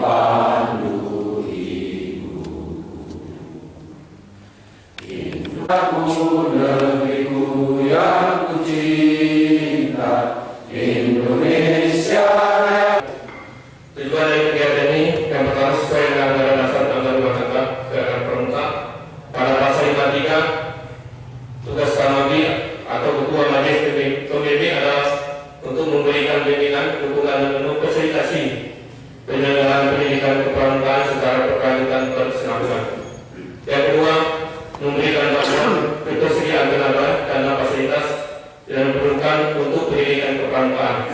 pandu hidupku. Indahku negeriku yang kucinta, Indonesia. Tujuan dari kegiatan ini yang pertama sesuai dengan Anggaran Dasar Tahun 2024 Kegiatan Pramuka pada pasal 53 tugas Kamabdi atau Ketua Majelis Pembimbing adalah untuk memberikan bimbingan, dukungan dan penuh fasilitasi penyelenggaraan pendidikan kepramukaan secara berkelanjutan berkesinambungan. Yang kedua, memberikan bantuan ketersediaan tenaga dan fasilitas yang diperlukan untuk pendidikan kepramukaan.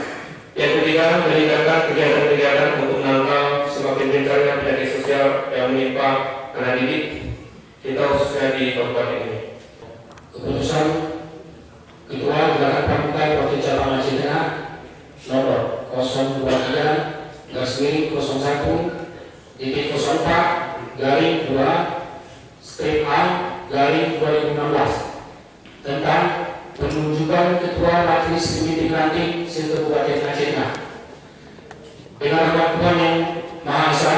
Yang ketiga, meningkatkan kegiatan-kegiatan untuk menangkal semakin gencarnya penyakit sosial yang menimpa anak didik kita khususnya di kabupaten ini. Keputusan Ketua Gerakan Pramuka Provinsi Sulawesi Tengah nomor 001-01-04-2/A/2016 tentang penunjukan Ketua Majelis Pembimbing Ranting se-Kabupaten Aceh Tengah. Dengan hormat Tuhan Yang Maha Esa,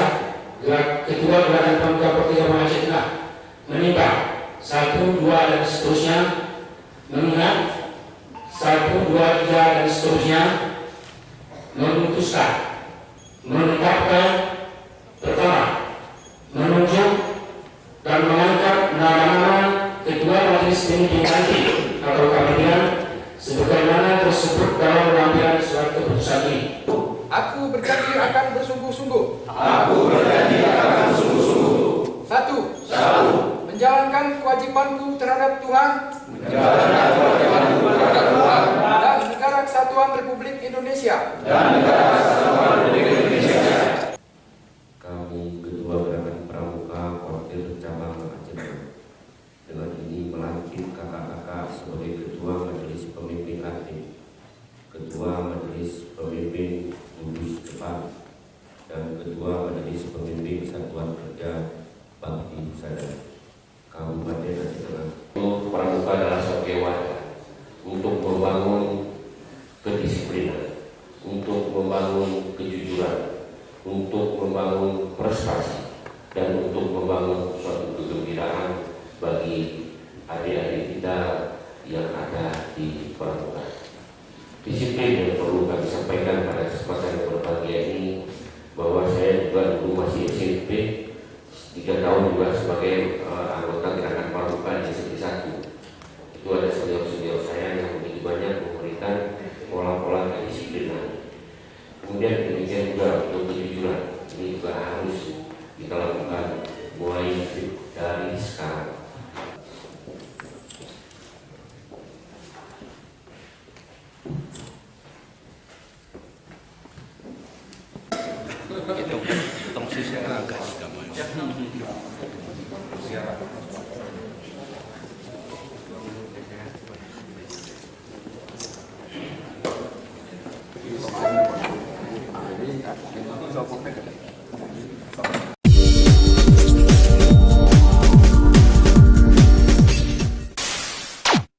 Ketua Gerakan Pramuka Provinsi Aceh Tengah menimbang 1, 2 dan seterusnya, mengingat 1, 2, 3 dan seterusnya, memutuskan menetapkan pertama, menunjuk dan mengangkat nama-nama Ketua Majelis Pembimbing Ranting atau kemudian sebagaimana tersebut dalam lampiran surat keputusan ini. Aku berjanji akan bersungguh-sungguh. Aku berjanji akan sungguh-sungguh. 1. Menjalankan kewajibanku terhadap Tuhan Menjalankan kewajibanku terhadap Tuhan dan Negara Kesatuan Republik Indonesia. dan Negara Kesatuan Republik Indonesia. Kami Ketua Gerakan Pramuka Wakil Cabang Aceh Tengah dengan ini melantik kakak-kakak sebagai Ketua Majelis Pembimbing Ranting, Ketua Majelis Pembimbing Lulus Cepat, dan Ketua Majelis Pembimbing Satuan Kerja Bakti Sadar Kabupaten Aceh Tengah. Pramuka adalah sebagai wadah untuk membangun kedisiplinan, untuk membangun kejujuran, untuk membangun prestasi, dan untuk membangun suatu kegembiraan bagi adik-adik kita yang ada di Pramuka. Disiplin yang perlu kami sampaikan pada kesempatan yang berbahagia ini, bahwa saya juga dulu masih SMP, 3 tahun juga sebagai anggota Gerakan Pramuka di SMP 1. Itu ada senior-senior saya yang begitu banyak memberikan pola-pola kedisiplinan. Kemudian demikian juga untuk kejujuran, ini juga harus kita lakukan mulai dari sekarang. Itu tong sisi agak